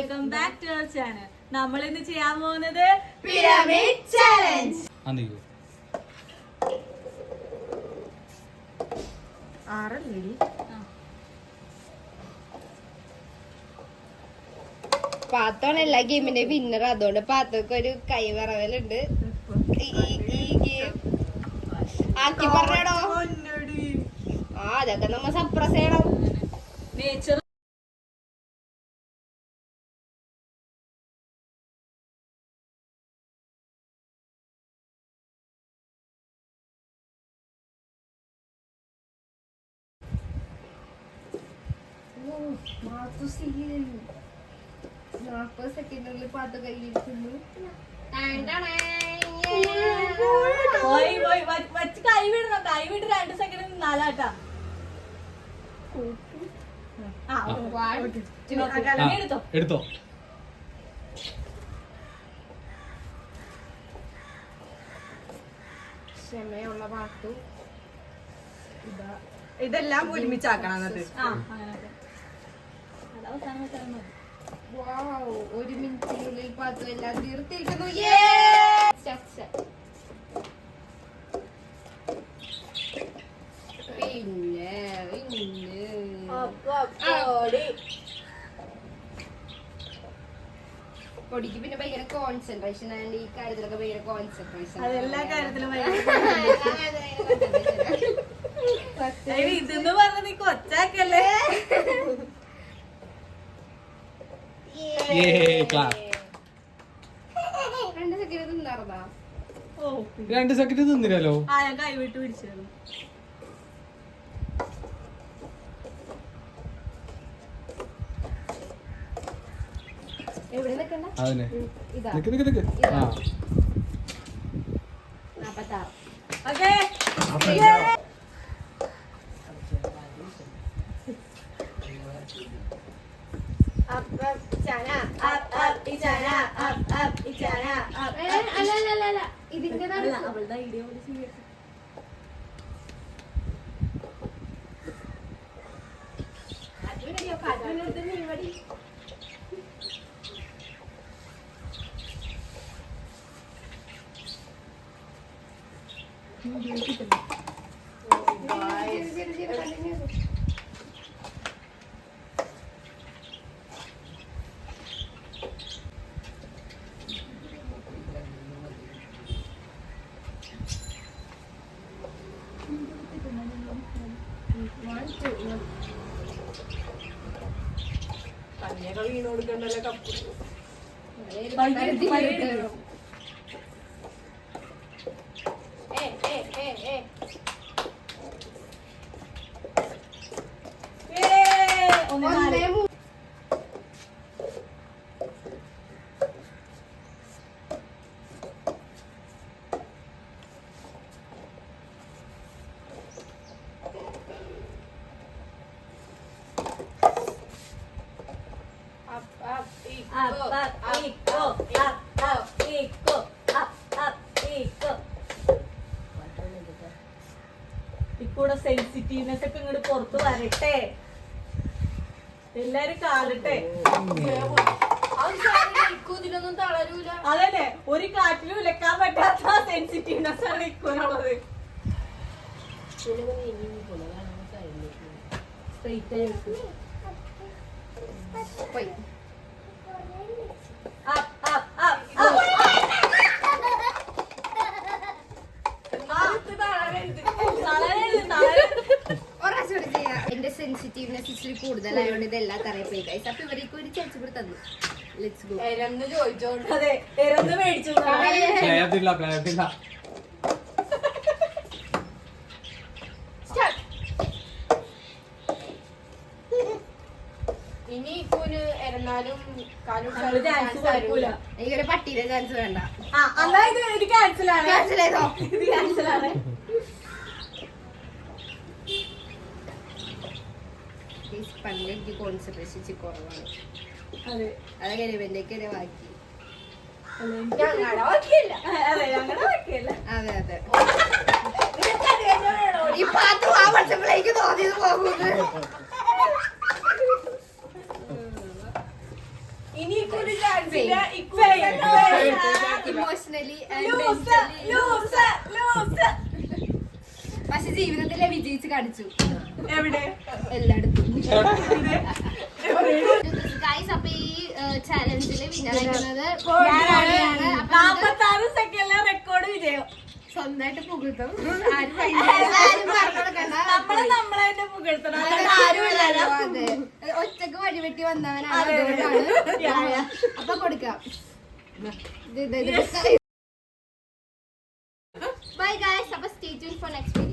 Welcome back to our channel. നമ്മൾ ഇന്ന് ചെയ്യാൻ പോകുന്നത് പിരമിഡ് ചാലഞ്ച്. പാത്താണ് എല്ലാ ഗെയിമിന്റെ വിന്നർ. അതുകൊണ്ട് പാത്തൊക്കെ ഒരു കൈവറവലുണ്ട്. ആക്കി പറഞ്ഞോ. അതൊക്കെ നമ്മ സപ്രസ് ചെയ്യണം. നേച്ചർ സെക്കൻഡിനുള്ളിൽ പാത്ത് കയ്യിരിക്കുന്നു. കൈ വിടണം. കൈ വിട്ട് 2 സെക്കൻഡ് നിന്നാലാട്ടാ. എടുത്തോ. ക്ഷമയുള്ള പാത്തു. ഇതെല്ലാം ഒരുമിച്ചാക്കണം. ഒരു മിനിറ്റിനുള്ളിൽ പാത്തു എല്ലാം തീർത്തിരിക്കുന്നു. പിന്നെ പൊടിക്ക് പിന്നെ ഭയങ്കര കോൺസെൻട്രേഷൻ ആണ്. ഈ കാര്യത്തിലൊക്കെ ഭയങ്കര കോൺസെൻട്രേഷൻ. അതെല്ലാ കാര്യത്തിലും ഇതെന്ന് പറഞ്ഞ നീ കൊച്ചാക്കല്ലേ. 2 സെക്കൻഡ് നിന്നറന്നാ. 2 സെക്കൻഡ് നിന്നില്ലല്ലോ. ഞാൻ കൈവിട്ട് പിടിച്ചത്. എവിടെ നിക്കണ്ട? അതന്നെ. ഇതാ നിക്ക്. 46. ഓക്കേ. ഇതിന്റെ അവളുടെ ഐഡിയ പോലെ ചെയ്യാം. കഞ്ഞിയൊക്കെ വീണ് കൊടുക്കണ്ടല്ലോ. കപ്പ് ഇക്കൂടെ സെൻസിറ്റീവ്നെസ് ഒക്കെ ഇങ്ങോട്ട് പുറത്ത് വരട്ടെ. എല്ലാരും കാണട്ടെ. ഇതിലൊന്നും തളരൂല. അതന്നെ, ഒരു കാറ്റിലും വിലക്കാൻ പറ്റാത്ത സെൻസിറ്റീവ്നെസ് ആണ് ഇക്കൂനുള്ളത്. എന്റെ സെൻസിറ്റീവ്നെസ് ഇച്ചിരി കൂടുതലായോണ്ട് ഇതെല്ലാം തറയപ്പോയി. അപ്പൊ ഇവർക്ക് ഒരു ചാൻസ് കൂടി തന്നു. Let's go. ചോദിച്ചോണ്ട് അതെ, മേടിച്ചു. ഇനി ഇപ്പൊരു എരന്നാലും എനിക്കൊരു പട്ടിയുടെ ചാൻസ് വേണ്ട. ഇത് ക്യാൻസലാണ്. ക്യാൻസൽ ചെയ്തോ? ഇത് ക്യാൻസലാണ്. പണ്ട് എനിക്ക് കോൺസെൻട്രേഷൻ കുറവാണ്. അതെ, അതൊക്കെ ഇവന്റെയൊക്കെ ബാക്കി. ഞങ്ങളുടെ ബാക്കിയല്ല. അതെ, ഞങ്ങളുടെ ബാക്കിയല്ല. അതെ അതെ. ഈ പാത്രം ആ വർഷത്തിലേക്ക് തോന്നിയത് പോകുന്നത്. ഇനി ഇക്കൊരു ചാൻസ് ഇല്ല. Emotionally lose lose lose. പക്ഷെ ജീവിതത്തിലെ വിജയിച്ച് കാണിച്ചു എവിടെ എല്ലായിടത്തും. ഗൈസ്, അപ്പൊ ഈ ചാലഞ്ചില് വിന്നറായിരിക്കുന്നത് ഞാനാണ്. അപ്പൊ നമുക്ക് 46 സെക്കൻഡിലെ റെക്കോർഡ് വിജയം. സ്വന്തമായിട്ട് പുകഴ്ത്തും. ആരും പറഞ്ഞുകൊടുക്കണ്ട. നമ്മളെ തന്നെ പുകഴ്ത്തണം. അല്ലാണ്ട് ആരുമില്ലല്ലോ. അതെ, ഒറ്റക്ക് വഴിവെട്ടി വന്നവനാണ്, അതുകൊണ്ടാണ്. അപ്പൊ കൊടുക്കാം. ബൈ ഗൈസ്, അപ്പൊ stay tune for next video.